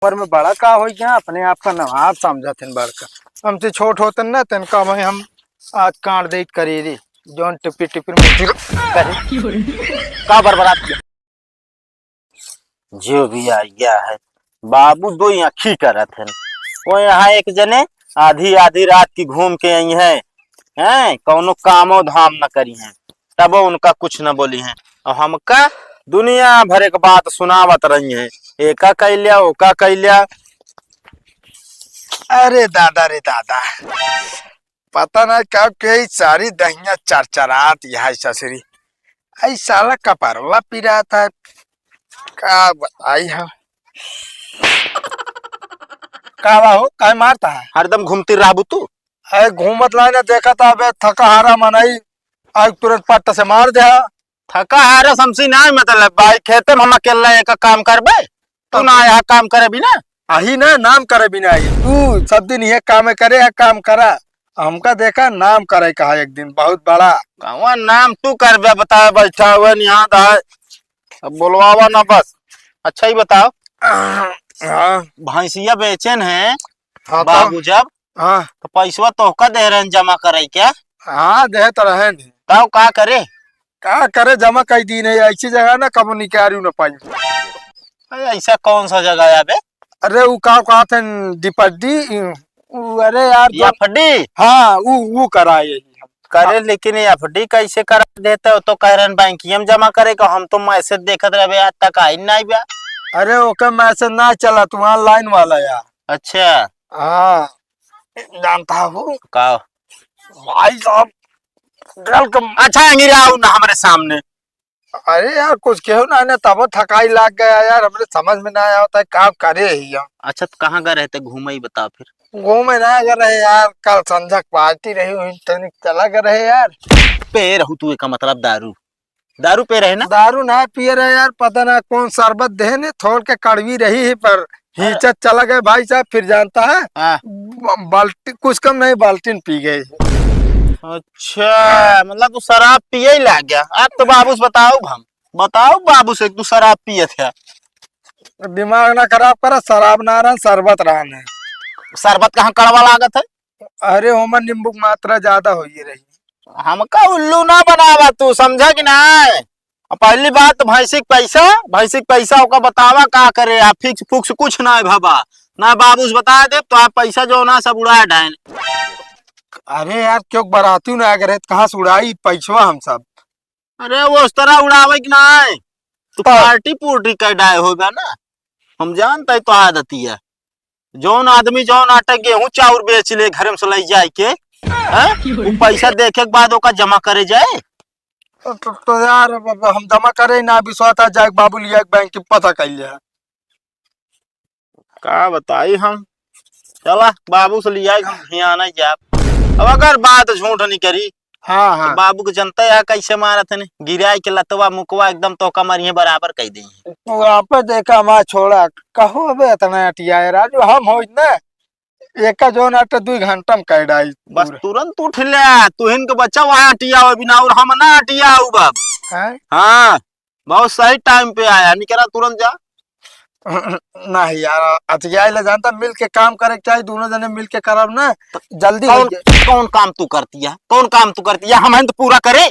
उम्र में बड़ा का हो गया अपने आप का नवाब समझते बड़का। हमसे छोट होते न तनका में हम आज काट दे करे रे जोन टिपी टिपी में करे का बर्बाद किया। जो भी आ गया है बाबू दो आखी करत है। वो यहाँ एक जने आधी आधी रात की घूम के आई हैं कौनो कामो धाम न करी हैं तब उनका कुछ न बोली हैं और हमका दुनिया भर एक बात सुनावत रही हैं। एका कैलिया ओका कैलिया। अरे दादा रे दादा, पता ना कब के सारी दहिया चरचरात यह ससुरी आई साला कपरवा पी रहा था। का बताई है का हो का मारता है हरदम घूमती रहबू तू। अरे घूमत लाने देखा था अबे थका हारा मनाई आज तुरंत पट्टा से मार दे। थका हारा समसी ना मतलब भाई खेते में हम अकेला एक काम करबे तू ना यहाँ काम करे भी ना आही ना नाम करे बिना आई तू सब दिन ये काम करे है काम करा हमका देखा नाम करे कहा एक दिन बहुत बड़ा कहवा नाम तू करबे बता बैठा हुआ यहाँ है अब बोलवावा ना बस। अच्छा ही बताओ हाँ भैंसिया बेचन है हाँ बाबू जब हाँ तो पैसवा तोहका दे रहे हैं जमा करे क्या हाँ दे तो रहे नहीं तब का करे का करे जमा कई दिन है ऐसी जगह ना कब निकाली न पाई। ऐसा कौन सा जगह है बे। अरे वो का थे डिपड्डी अरे यार या फड्डी हाँ वो कराए करे लेकिन एफडी कैसे करा देते हो तो कह रहे बैंकिया में जमा करेगा हम तो मैसेज देखत रहे आज तक आई नहीं बा। अरे ओके मैसेज ना चला तू ऑनलाइन वाला यार। अच्छा हाँ जानता हूँ का भाई साहब वेलकम। अच्छा अंगिरा आओ ना हमारे सामने। अरे यार कुछ कहो ना तब थकाई लाग गया यार हमने समझ में ना आया होता है काम करे ही यार। अच्छा तो कहाँ गए रहते घूमे ही बता फिर। घूमे ना अगर रहे यार कल संध्या पार्टी रही हुई तो चला कर रहे यार। पे रहू तू का मतलब दारू दारू पे रहे ना। दारू ना पिए रहे यार पता ना कौन शरबत दे ने थोड़ के कड़वी रही है पर हिचत चला गए भाई साहब फिर जानता है बाल्टी कुछ कम नहीं बाल्टीन पी गए। अच्छा मतलब तू शराब पिए ही लग गया। अब तो बाबू से बताओ बाबू से तू शराब पिए थे। दिमाग ना खराब करा शराब ना रहा शरबत रहा। शरबत कहाँ कड़वा लागत है। अरे होमन नींबू की मात्रा ज्यादा हो ही रही। हमका उल्लू ना बनावा तू समझा कि ना। पहली बात भैंसिक पैसा ओका बतावा का करे आप फिक्स फुक्स कुछ ना है बाबा ना बाबू से बता दे तो आप पैसा जो ना सब उड़ा डायन। अरे यार क्यों बराती ना अगर कहाँ से उड़ाई पैसवा हम सब। अरे वो उस तरह उड़ावे कि ना तू पार्टी पुर्टी कर डाय होगा ना हम जानते है तो आदती है जौन आदमी जौन आटा गेहूं चाउर बेच ले घर में से ले जाए के वो पैसा देखे के बाद ओका जमा करे जाए। तो यार हम जमा करे ना विश्वास जाए बाबू लिया बैंक की पता कर लिया का बताई हम चला बाबू से लिया हम आना जा। अब अगर बात झूठ नहीं करी हाँ हाँ तो बाबू को जनता है कैसे मारा थे गिरा के लतवा मुकवा एकदम तो कमर बराबर कह दी। आप देखा माँ छोड़ा कहो अबे इतना अटिया राजू हम हो ना एक जो नाट 2 घंटा में कह डाई बस तुरंत उठ ले तुहिन के बच्चा वहां अटिया हो बिना और हम ना अटिया हो बाब। हाँ बहुत सही टाइम पे आया नहीं करा तुरंत जा। नहीं यार अतिया ले जानता मिल के काम करे चाहिए दोनों जने मिल के करब ना तो जल्दी कौन काम तू करती है हम तो पूरा करे।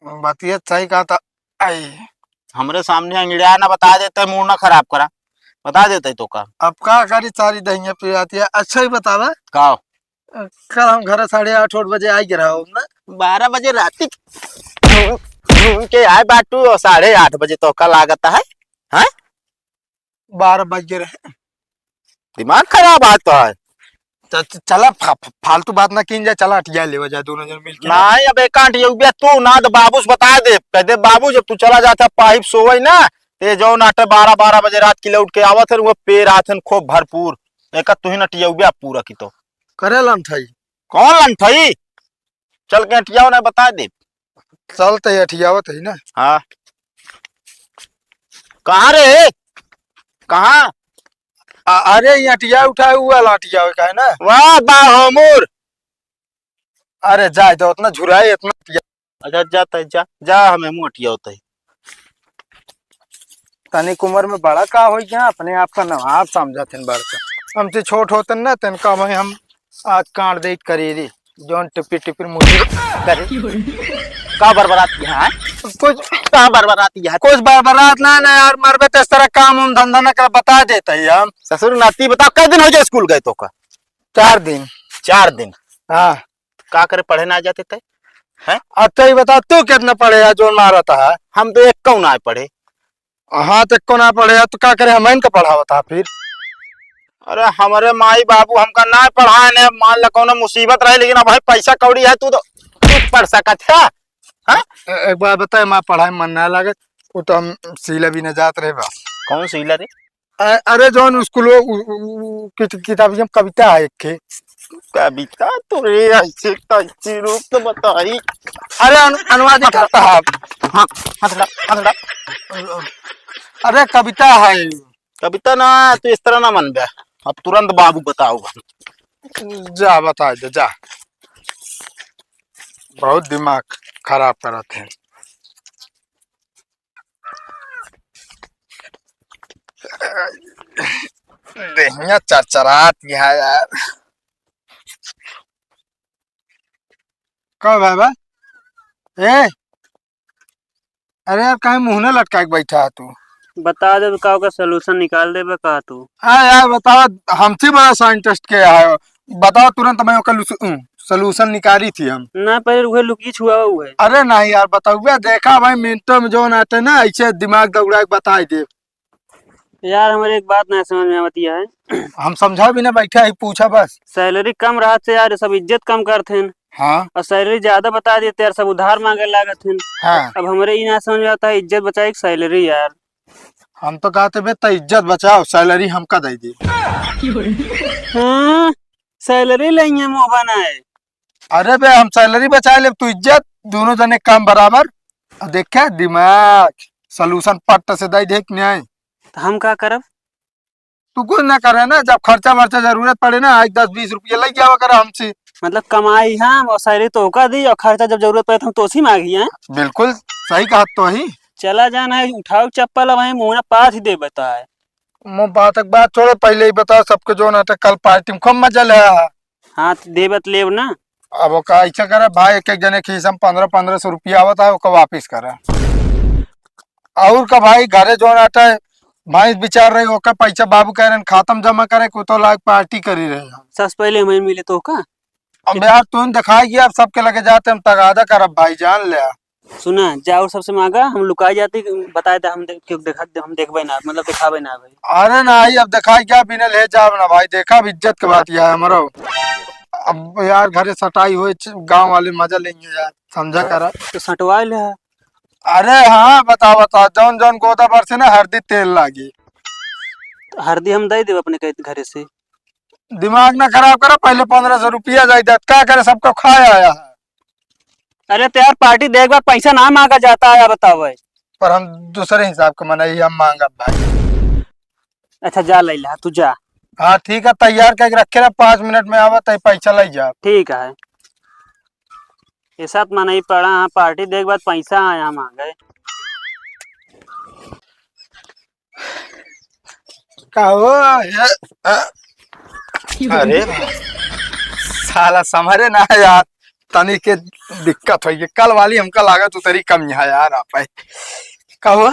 बातिया सही कहा था आई हमरे सामने अंगड़िया ना बता देते मुंह ना खराब करा बता देते तो का अब का करी सारी दहिया पी जाती है। अच्छा ही बतावा का कल हम घर 8:30 बजे आ गिरा हो ना 12 बजे रात घूम के आए बाटू और 8:30 बजे तो का लागत है 12 बज गए रहे दिमाग खराब आता है। चला फालतू बात ना की जाए चला अटिया ले जाए दोनों जन मिल के नहीं अब एक तू ना तो बाबू से बता दे कह दे बाबू जब तू चला जाता पाइप सोवे ना ते जो नाटे 12 बजे रात की लौट के आवत है वो पेड़ आथन खूब भरपूर एक तू ही नटिया पूरा की तो करे लंठई कौन लंठई चल के अटिया ना बता दे चलते अटियावत है ना। हाँ कहाँ रे कहाँ अरे ये अटिया उठाए हुआ लाटिया का है ना वाह बाहोमुर। अरे जाए तो उतना झुराए इतना अच्छा जाता है जा हमें मुँह अटिया होता है। तनिक उम्र में बड़ा का हो गया, अपने आप का नवाब समझते बड़का। हमसे छोट होतन ना तन का भाई हम आज काट दे करीरी जोन टिपी टिपी मुझे करे का बरबराती है? कुछ का बरबराती है? कुछ बरबरात ना यार, मरबे तो इस तरह काम हम धंधा न कर बता देता ही हम। ससुर नाती बताओ कई दिन हो गए स्कूल गए तो का? 4 दिन। 4 दिन। हाँ का करे पढ़े ना जाते थे? हैं? अच्छा ही बता तू कितना पढ़ेगा जो मारा था? हम तो एक कौ ना पढ़े। हाँ तो को ना पढ़ेगा तो क्या करे, हम इनका पढ़ावा था फिर। अरे हमारे माई बाबू हमका ना पढ़ाए ने, मान लो कौन मुसीबत रहे, लेकिन अब भाई पैसा कौड़ी है तू तो तू पढ़ सकत है। हाँ? एक बार बताए माँ पढ़ाई मन ना लगे वो तो हम सीला भी न जात रहे बस। कौन सी रे? अरे जौन स्कूल किताब कविता है एक के। कविता तो रे ऐसे कैसे रूप तो बताई। अरे अनुवाद करता है। हाँ हंसड़ा हंसड़ा। अरे कविता है। कविता ना तो इस तरह ना मन बे। अब तुरंत बाबू बताओ। जा बता दे जा, बहुत दिमाग खराब करते हैं। देहिया चरचरात है यार। कब है बा? ए अरे यार कहीं मुंह न लटका के बैठा है तू? बता दे का का सोल्यूशन निकाल दे बे का तू। हाँ यार बताओ, हमसे बड़ा साइंटिस्ट के है, बताओ तुरंत मैं ओकर सोल्यूशन निकाली थी हम। ना पहले उहे लुकी छुआ हुए। अरे नहीं यार बताओ देखा भाई मिनटों में जो आते ना ऐसे दिमाग दौड़ा के बता दे। यार हमारे एक बात ना समझ में आती है। हम समझा भी ना बैठा ही पूछा बस। सैलरी कम रहा से यार सब इज्जत कम करते हैं, हाँ और सैलरी ज्यादा बता देते यार सब उधार मांगे लागत हैं। हाँ अब हमारे ये ना समझ में आता है इज्जत बचाए कि सैलरी यार। हम तो कहते बे तो इज्जत बचाओ, सैलरी हमका दे दी। हाँ सैलरी लेंगे मुँह बनाए। अरे बे हम सैलरी बचा ले तू इज्जत, दोनों जने काम बराबर। अब देखे दिमाग सोल्यूशन पट्ट से दे देख न्याय। तो हम का करब? तू कुछ ना करे ना, जब खर्चा वर्चा जरूरत पड़े ना 10-20 रुपये लग जावा कर हमसे। मतलब कमाई हम और सैलरी तो होका दी, और खर्चा जब जरूरत पड़े तो हम तो उसी मांगी है। बिल्कुल सही कहा तो ही। चला जाना है उठाओ चप्पल, अब वहीं मुँह पास ही दे बताए। मो बात छोड़ो, पहले ही बताओ सबके जो नाटक कल पार्टी में खूब मजा ले। हाँ तो देवत लेव ना। अब वो का ऐसा करे भाई, एक एक जने के हिसाब 1500 रुपया आवता है वो वापिस करे। और का भाई घरे जो नाटा है भाई विचार रहे हो का पैसा बाबू कह रहे खातम जमा करे को तो लाख पार्टी करी रहे हैं। सबसे पहले हमें मिले तो का। अब यार तू दिखाई अब सबके लगे जाते हम तगादा करब भाई जान ले। सुना जाओ सबसे मांगा, हम लुकाई जाती बताए थे हम हम देखबे ना, मतलब दिखाबे ना भाई। अरे नहीं अब दिखाई क्या बिना ले जाओ ना भाई, देखा अब इज्जत की बात यह है हमारा। अब यार घरे सटाई हुए गांव वाले मजा लेंगे यार, समझा करा। तो सटवा ले। अरे हाँ बता जौन जौन गोदा भर से ना हरदी तेल लागी। तो हरदी हम दे देव अपने घरे से। दिमाग ना खराब करो, पहले 1500 रुपया जाए क्या करे सबको खाया आया है। अरे तो यार पार्टी देख बार पैसा ना मांगा जाता है बताओ भाई। पर हम दूसरे हिसाब का मनाई हम मांगा भाई। अच्छा जा ले ला तू जा। हाँ ठीक है तैयार करके रखे ना, 5 मिनट में आवा तो पैसा ले जा। ठीक है ये सब मनाई पड़ा। हाँ पार्टी देख बार पैसा आया मांगे। कहो अरे साला समझे ना यार, तनी के दिक्कत हुई कल वाली हमका लागत तो तेरी कम है यार आप। कहो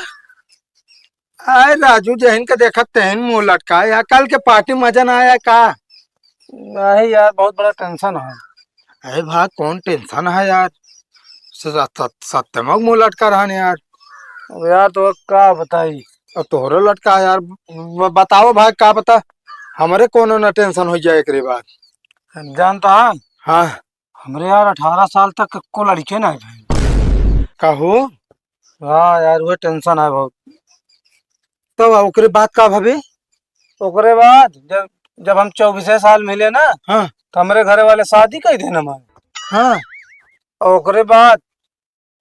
आए राजू जहन का देखत तहन मुंह लटका यार, कल के पार्टी मजा ना आया का? नहीं यार बहुत बड़ा टेंशन है। अरे भाई कौन टेंशन है यार, सत्यमक मुंह लटका रहा यार। अब यार तो क्या बताई, अब तोहरो लटका यार, बताओ भाई का बता, हमारे कोनो ना टेंशन हो जाए एक बाद। जानता है हाँ हमरे यार 18 साल तक को लड़के ना कहो। हाँ यार वो टेंशन है बहुत। तो ओकरे बाद का भाभी? ओकरे बाद जब हम 24 साल मिले ना, हाँ तो हमारे घरे वाले शादी कर देना हमारे। हाँ और ओकरे बाद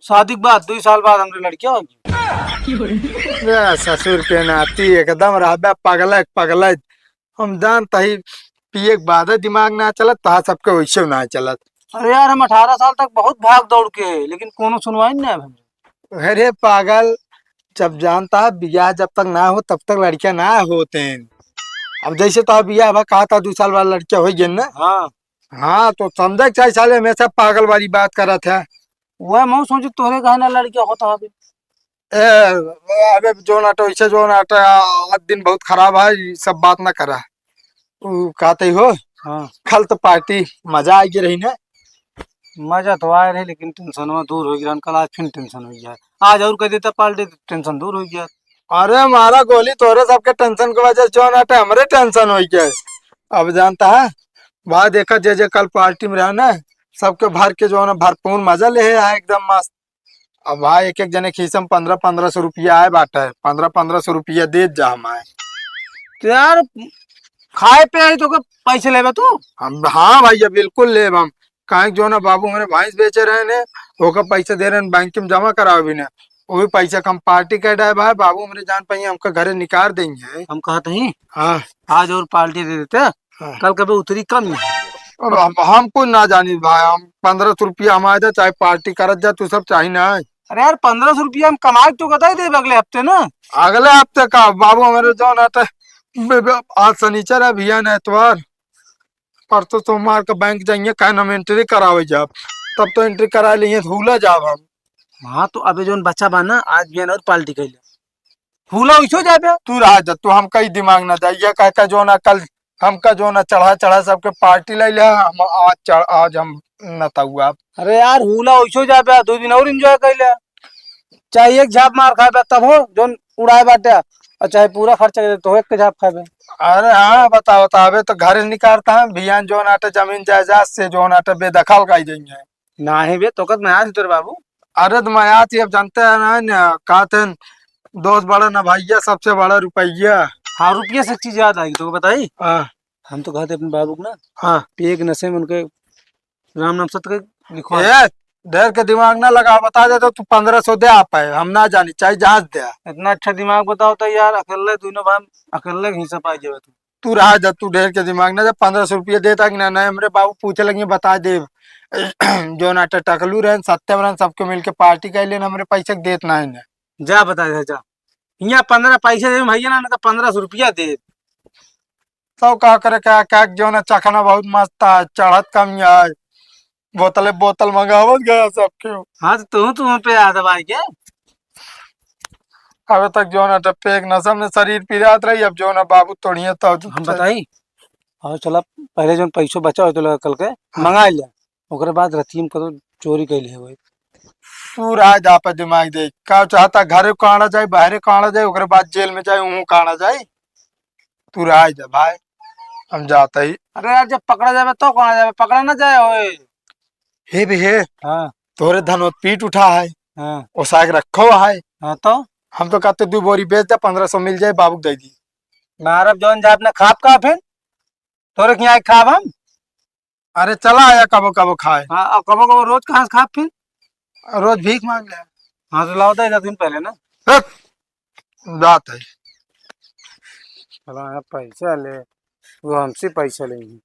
शादी के बाद 2 साल बाद हमारे लड़कियां होगी। ससुर के नाती एकदम रहबे पगल पगल। हम जानता ही पिए के बाद दिमाग ना चलत तहा सबके वैसे ना चलत। अरे यार हम 18 साल तक बहुत भाग दौड़ के, लेकिन कोनो सुनवाई नहीं। अरे पागल जब जानता है बियाह जब तक ना हो तब तक लड़कियां ना होते हैं। अब जैसे तो बियाह भा कहा था 2 साल बाद लड़कियां हो गई ना। हाँ हाँ तो समझे चाहे साले हमेशा पागल वाली बात कर रहा था। वह मैं सोची तोहरे कहना लड़कियां होता है। ए, अबे जो नाटो इसे जो नाटो आज दिन बहुत खराब है ये सब बात ना करा। तू कहते हो हाँ कल तो पार्टी मजा आएगी रही ना। मजा तो आया रही लेकिन टेंशन दूर हो गया कल। आज फिर टेंशन हो गया। आज और कह देता पार्टी तो टेंशन दूर हो गया। अरे हमारा गोली तोरे सबके टेंशन की वजह से जो नाटे हमरे टेंशन हो गया। अब जानता है भाई देखा जे कल पार्टी में रहा ना सबके भर के जो है ना भरपूर मजा ले है एकदम मस्त। अब भाई एक एक जने खीसम 1500-1500 आए बाटा है 1500-1500 दे जा हमारे। तो यार खाए पे आई तो के पैसे लेबे तू। हम हाँ भैया बिल्कुल ले हम। कहीं जो ना बाबू हमारे भैंस बेचे रहे ने होकर पैसे दे रहे हैं बैंक में जमा कराओ भी ना। वो भी पैसा कम पार्टी का है भाई बाबू मेरे जान पाइए हमको घरे निकाल देंगे। हम कहते ही हाँ आज और पार्टी दे देते। हाँ। कल कभी उतरी कम ही। अब हम कुछ ना जानी भाई हम 1500 हमारे दे चाहे पार्टी करत जा तू सब चाहिए ना। अरे यार 1500 हम कमाए तो कदा ही दे अगले हफ्ते ना। अगले हफ्ते का बाबू हमारे जो ना आज शनिचर है भैया ने एतवार परसों सोमवार का बैंक जाइए कहीं हम एंट्री करावे जाब तब तो एंट्री करा लिए भूला जाब हम। हाँ तो अबे जो बच्चा बाना आज भी और पार्टी कैले फूला वैसो जाबे। तू रहा जा तू हम कई दिमाग ना जाइए कह का जो ना कल हमका जो ना चढ़ा चढ़ा सबके पार्टी ले लिया हम आज हम न हुआ। अरे यार हुला वैसो जाबे 2 दिन और एंजॉय कैले। चाहे एक झाप मार खाबे तब हो जो उड़ाए बाटे और चाहे पूरा खर्चा करे तो एक के झाप खाबे। अरे हाँ बताओ बतावे तो घर निकालता है बियान जो नाटे जमीन जायदाद से जो नाटे बेदखल कर देंगे। ना ही बे तो मैं आज तेरे बाबू। अरे तो मैं आज अब जानते हैं ना कहते दोस्त बड़ा ना भैया सबसे बड़ा रुपया। हाँ रुपये से चीज याद आई तो बताई। हाँ हम तो कहते अपने बाबू को ना हाँ एक नशे में उनके राम नाम सत्य के लिखवा। ये ढेर के दिमाग ना लगा बता दे तो तू 1500 दे आ पाए हम ना जानी चाहे जहाज दे। इतना अच्छा दिमाग बताओ तो यार अकेले दोनों भाई अकेले हिस्सा पाई जावे तू। तू रहा जब तू ढेर के दिमाग ना जब 1500 देता कि ना हमरे बाबू पूछे लगे बता दे जो नाटे टकलू रहे सत्यम रहे सबके मिलके पार्टी कर लेना हमरे पैसे देत ना है। जा बता दे जा यहाँ 15 पैसे दे भैया ना तो 1500 दे। सब कहा करे क्या क्या जो ना चखना बहुत मस्त था चढ़त कम यार बोतल बोतल मंगावत गया सबके। हाँ तो तू पे याद भाई के। अबे तक जो ना टप्पे एक नसम ने शरीर पिरात रही अब जो ना बाबू तोड़िए तो हम बताई और चला पहले जो पैसो बचा हो तो लगा कल के मंगा लिया ओकरे बाद रतीम को तो चोरी कैले है वही। तू रहा जा पे दिमाग दे का चाहता घरे काना जाए बाहरे काना जाए ओकरे बाद जेल में जाए वहाँ काना जाए। तू रहा जा भाई हम जाता ही। अरे यार जब पकड़ा जाए तो कौन जाए पकड़ा ना जाए ओए। हे भी हे हाँ तोरे धन पीट उठा है हाँ वो साग रखो है। हाँ तो हम तो कहते 2 बोरी बेच दे 1500 मिल जाए बाबू दे दी। मारब जौन जा अपने खाप का फिर तोरे यहाँ खाब हम। अरे चला आया कबो कबो खाए हाँ और कबो कबो रोज कहाँ से खाब फिर। रोज भीख मांग ले। हाँ तो लाओ 10 दिन पहले ना। बात है चलो पैसा ले वो हमसे पैसा लेंगे।